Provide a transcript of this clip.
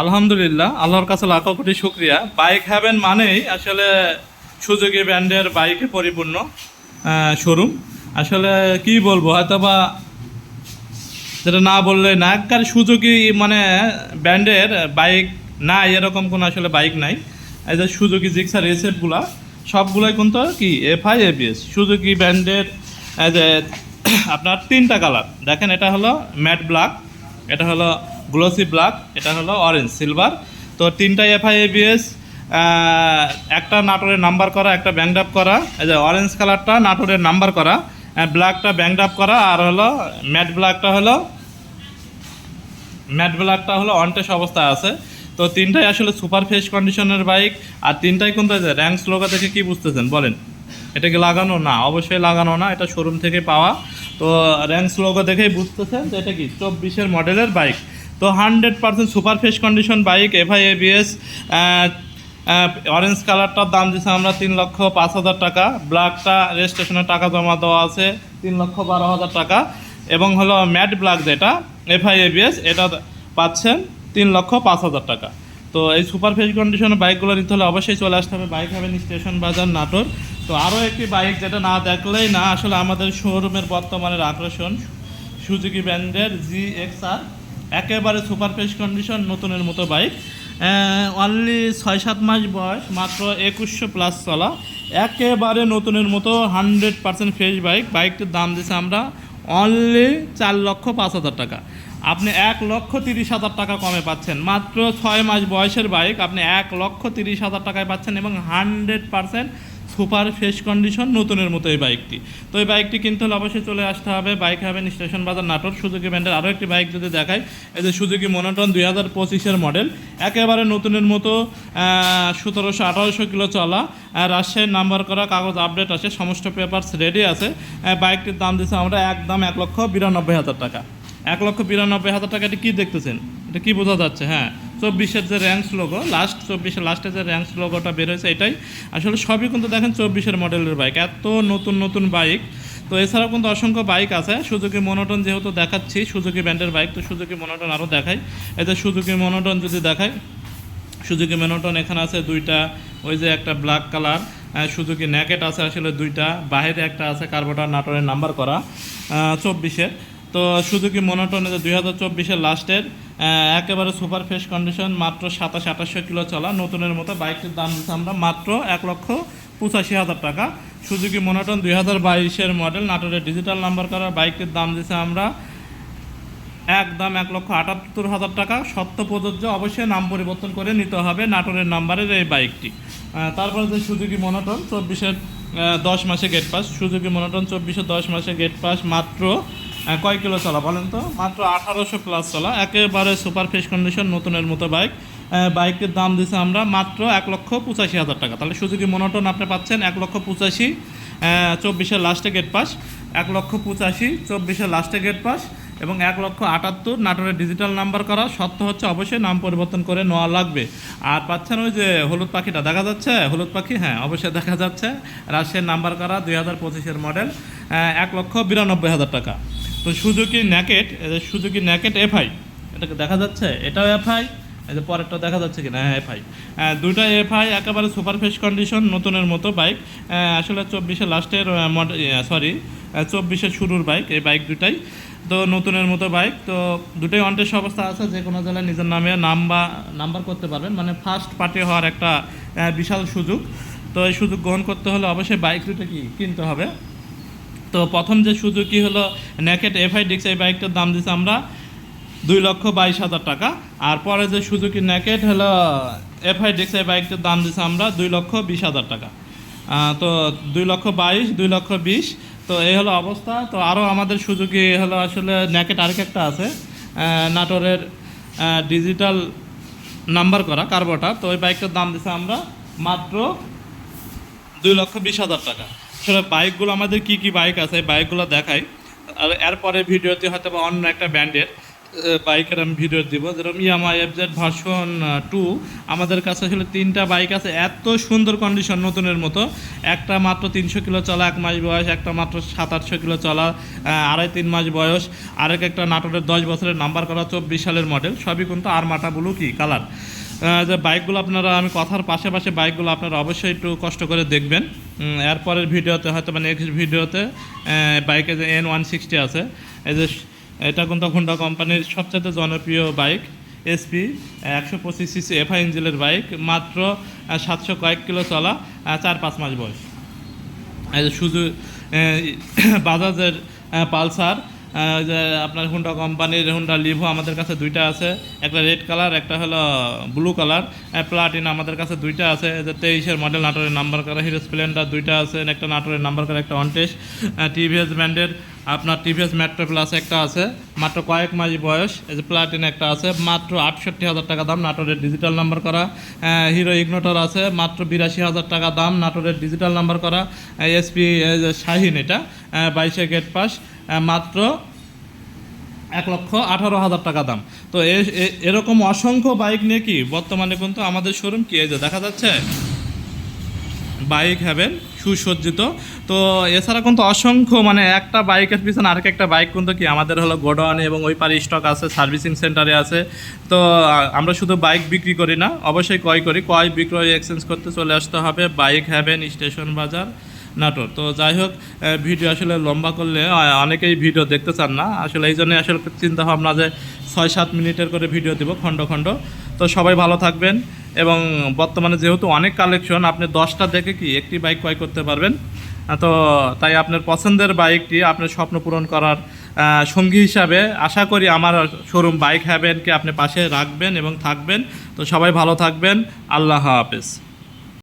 আলহামদুলিল্লাহ, আল্লাহর কাছে লাখো কোটি শুক্রিয়া। বাইক হ্যাভেন মানেই আসলে সুজুকি ব্র্যান্ডের বাইকে পরিপূর্ণ শোরুম। আসলে কি বলবো, হয়তো বা যেটা না বললে না, একবার সুজুকি মানে ব্র্যান্ডের বাইক নাই এরকম কোনো আসলে বাইক নাই। এই যে সুজুকি জিক্সার এসএফগুলা সবগুলোই কিন্তু কি এফআই এবিএস সুজুকি ব্র্যান্ডের। এই যে আপনার তিনটা কালার দেখেন, এটা হলো ম্যাট ব্ল্যাক, এটা হলো গ্লোসি ব্ল্যাক, এটা হলো অরেঞ্জ সিলভার। তো তিনটা এফআই এবিএস, একটা নাটোরের নাম্বার করা, একটা ব্যাংড আপ করা। এই যে অরেঞ্জ কালারটা নাটোরের নাম্বার করা, ব্ল্যাকটা ব্যাংড আপ করা, আর হলো ম্যাট ব্ল্যাকটা হলো অনটেস্ট অবস্থায় আছে। তো তিনটাই আসলে সুপার ফ্রেশ কন্ডিশনের বাইক। আর তিনটাই কিন্তু র্যাঙ্কস লোগো থেকে কি বুঝতেছেন বলেন, এটা কি লাগানো? না, অবশ্যই লাগানো না, এটা শোরুম থেকে পাওয়া। তো র্যাঙ্কস লোগো দেখেই বুঝতেছেন যে এটা কি 24-এর মডেলের বাইক। তো 100% super fresh condition bike, FI ABS. Orange কালারটার দাম দিচ্ছে আমরা 3,05,000 টাকা। ব্ল্যাকটা রেজিস্ট্রেশনের টাকা জমা দেওয়া আছে 3,12,000 টাকা। এবং হলো ম্যাট ব্ল্যাক যেটা এফআই এবিএস, এটা পাচ্ছেন 3,05,000 টাকা। তো এই সুপার ফ্রেশ কন্ডিশনের বাইকগুলো নিতে হলে অবশ্যই চলে আসতে হবে বাইক হ্যাভেন স্টেশন বাজার নাটোর। তো আরও একটি বাইক যেটা না দেখলেই না আসলে আমাদের শোরুমের বর্তমানের আকর্ষণ, সুজুকি ব্র্যান্ডের জিএক্সআর। একেবারে সুপার ফ্রেশ কন্ডিশন নতুনের মতো বাইক। অনলি 6-7 মাস বয়স, মাত্র 2100 প্লাস চলা, একেবারে নতুনের মতো 100% ফ্রেশ বাইক। বাইকটির দাম দিচ্ছে আমরা অনলি 4,05,000 টাকা। আপনি 1,30,000 টাকা কমে পাচ্ছেন। মাত্র 6 মাস বয়সের বাইক আপনি 1,30,000 টাকায় পাচ্ছেন, এবং 100% সুপার ফ্রেশ কন্ডিশন নতুনের মতো এই বাইকটি। তো এই বাইকটি কিনতে হলে অবশ্যই চলে আসতে হবে বাইক হ্যাভেন স্টেশন বাজার নাটোর। সুজুকি ব্র্যান্ডের আরও একটি বাইক যদি দেখাই, এই যে সুজুকি মনোটন 2025-এর মডেল, একেবারে নতুনের মতো, 1700-1800 কিলো চলা, রাজশাহীর নাম্বার করা, কাগজ আপডেট আছে, সমস্ত পেপারস রেডি আছে। বাইকটির দাম দিচ্ছে আমরা একদম 1,92,000 টাকা। 1,92,000 টাকা। এটা কী দেখতেছেন, এটা কী বোঝা যাচ্ছে? হ্যাঁ, 24-এর যে র্যাঙ্কস লোগো, 24-এর লাস্টে যে র্যাঙ্কস লোগোটা বের হয়েছে, এটাই আসলে সবই কিন্তু দেখেন 24-এর মডেলের বাইক, এত নতুন নতুন বাইক। তো এছাড়াও কিন্তু অসংখ্য বাইক আছে। সুজুকি মনোটন যেহেতু দেখাচ্ছি, সুজুকি ব্র্যান্ডের বাইক, তো সুজুকি মনোটন আরও দেখাই। এতে সুজুকি মনোটন যদি দেখাই, সুজুকি মনোটন এখানে আছে দুইটা, ওই যে একটা ব্ল্যাক কালার। সুজুকি ন্যাকেট আছে আসলে দুইটা, বাইরে একটা আছে কার্বোটার নাটোরের নাম্বার করা 24-এর। তো সুজুকি মনোটনে যে 2024-এর লাস্টের, একেবারে সুপার ফ্রেশ কন্ডিশন, মাত্র 2700-2800 কিলো চলা, নতুনের মতো। বাইকটির দাম দিচ্ছি আমরা মাত্র 1,85,000 টাকা। সুজুকি মনোটন 2022-এর মডেল, নাটোরের ডিজিটাল নাম্বার করা। বাইকটির দাম দিচ্ছে আমরা একদম 1,78,000 টাকা। সত্য প্রযোজ্য, অবশ্যই নাম পরিবর্তন করে নিতে হবে নাটোরের নাম্বারের এই বাইকটি। তারপরে যে সুজুকি মনোটন 24-এর 10 মাসে গেট পাস, সুজুকি মনোটন 24-এর 10 মাসে গেট পাস, মাত্র কয় কিলো চলা বলেন তো? মাত্র 1800 প্লাস চলা, একেবারে সুপার ফ্রেশ কন্ডিশন নতুনের মতো বাইক। বাইকের দাম দিচ্ছে আমরা মাত্র 1,85,000 টাকা। তাহলে সুজুকি মনোটন আপনি পাচ্ছেন 1,85,000, 24-এর লাস্টে গেট পাস, 1,85,000 24-এর লাস্টে গেট পাস, এবং 1,78,000 নাটোরের ডিজিটাল নাম্বার করা। সত্য হচ্ছে অবশ্যই নাম পরিবর্তন করে নেওয়া লাগবে। আর পাচ্ছেন ওই যে হলুদ পাখিটা দেখা যাচ্ছে, হলুদ পাখি, হ্যাঁ অবশ্যই দেখা যাচ্ছে, রাজশাহীর নাম্বার করা, 2025-এর মডেল, 1,92,000 টাকা। তো সুজুকি ন্যাকেট এফআই, এটাকে দেখা যাচ্ছে, এটাও এফআই, এই যে পরেরটা দেখা যাচ্ছে কিনা, হ্যাঁ এফআই, দুইটা এফআই, একেবারে সুপার ফ্রেশ কন্ডিশন নতুনের মতো বাইক। আসলে 24-এর লাস্টের মডেল, 24-এর শুরুর বাইক এই বাইক দুটাই। তো নতুনের মতো বাইক, তো দুটোই অনটেস্ট অবস্থা আছে, যে কোনো জেলায় নিজের নামে নাম্বার করতে পারবেন, মানে ফার্স্ট পার্টি হওয়ার একটা বিশাল সুযোগ। তো এই সুযোগ গ্রহণ করতে হলে অবশ্যই বাইক দুটো কিনতে হবে। তো প্রথম যে সুজুকি হলো ন্যাকেট এফআই ডিক্স, এই বাইকটার দাম দিচ্ছি আমরা 2,22,000 টাকা। আর পরে যে সুজুকি ন্যাকেট হলো এফআই ডিক্স, এই বাইকটার দাম দিচ্ছি আমরা 2,20,000 টাকা। তো 2,22,000, 2,20,000, তো এই হলো অবস্থা। তো আরও আমাদের সুজুকি হলো আসলে ন্যাকেট আরেক একটা আছে, নাটোরের ডিজিটাল নাম্বার করা কার্বোটা। তো ওই বাইকটার দাম দিচ্ছি আমরা মাত্র 2,20,000 টাকা। আসলে বাইকগুলো আমাদের কি কি বাইক আছে, এই বাইকগুলো দেখাই, আর এরপরে ভিডিওতে হয়তো বা অন্য একটা ব্র্যান্ডের। বাইকের আমি ভিডিও দিব, যেরকম ইয়ামাহা এফজেড ভার্সন 2। আমাদের কাছে আসলে 3টা বাইক আছে, এত সুন্দর কন্ডিশন নতুনের মতো। একটা মাত্র 300 কিলো চলা, 1 মাস বয়স, একটা মাত্র 700-800 কিলো চলা, 2.5-3 মাস বয়স, আরেক একটা নাটোরের 10 বছরের নাম্বার করা 24 সালের মডেল, সবই কিন্তু আরমাটা ব্লু কি কালার। যে বাইকগুলো আপনারা, আমি কথার পাশে বাইকগুলো আপনারা অবশ্যই একটু কষ্ট করে দেখবেন। এরপরের ভিডিওতে হয়তো বা নেক্সট ভিডিওতে বাইকে যে N160 আছে, এই যে এটা কিন্তু হোন্ডা কোম্পানির সবচেয়ে জনপ্রিয় বাইক, এসপি 125 সিসি এফআই ইঞ্জিনের বাইক, মাত্র 700 কয়েক কিলো চলা, 4-5 মাস বয়স। এই যে বাজাজের পালসার, যে আপনার হোন্ডা কোম্পানির হোন্ডা লিভো আমাদের কাছে 2টা আছে, একটা রেড কালার, একটা হলো ব্লু কালার। প্লাটিনা আমাদের কাছে 2টা আছে, যে 23-এর মডেল, নাটোরের নাম্বার করা। হিরো স্প্লেন্ডার 2টা আছে, একটা নাটোরের নাম্বার করা, একটা অনটেস। টিভিএস ব্র্যান্ডের আপনার টিভিএস মেট্রো প্লাস একটা আছে, মাত্র কয়েক মাস বয়স। এই যে প্লাটিনা একটা আছে, মাত্র 68,000 টাকা দাম, নাটোরের ডিজিটাল নাম্বার করা। হিরো ইগনোটর আছে, মাত্র 82,000 টাকা দাম, নাটোরের ডিজিটাল নাম্বার করা। এসপি শাহিন, এটা 22-এ গেট পাস, মাত্র 1,18,000 টাকা দাম। তো এরকম অসংখ্য বাইক নিয়ে কি বর্তমানে কিন্তু আমাদের শোরুম কি এই যে দেখা যাচ্ছে, বাইক হ্যাভেন সুসজ্জিত। তো এছাড়া কিন্তু অসংখ্য, মানে একটা বাইকের পিছনে আরেক একটা বাইক কিন্তু কি আমাদের হলো গোডাউনে এবং ওই পারে স্টক আছে, সার্ভিসিং সেন্টারে আছে। তো আমরা শুধু বাইক বিক্রি করি না, অবশ্যই ক্রয় করি। ক্রয় বিক্রয় এক্সচেঞ্জ করতে চলে আসতে হবে বাইক হ্যাভেন, স্টেশন বাজার, নাটোর। তো যাই হোক, ভিডিও আসলে লম্বা করলে অনেকেই ভিডিও দেখতে চান না, আসলে এই জন্যই আসলে চিন্তা ভাবনা যে 6-7 মিনিটের করে ভিডিও দেবো খণ্ড খণ্ড। তো সবাই ভালো থাকবেন, এবং বর্তমানে যেহেতু অনেক কালেকশন, আপনি 10টা দেখে কি একটি বাইক ক্রয় করতে পারবেন। তো তাই আপনার পছন্দের বাইকটি আপনার স্বপ্ন পূরণ করার সঙ্গী হিসাবে আশা করি আমার শোরুম বাইক হ্যাভেনকে আপনি পাশে রাখবেন এবং থাকবেন। তো সবাই ভালো থাকবেন, আল্লাহ হাফেজ।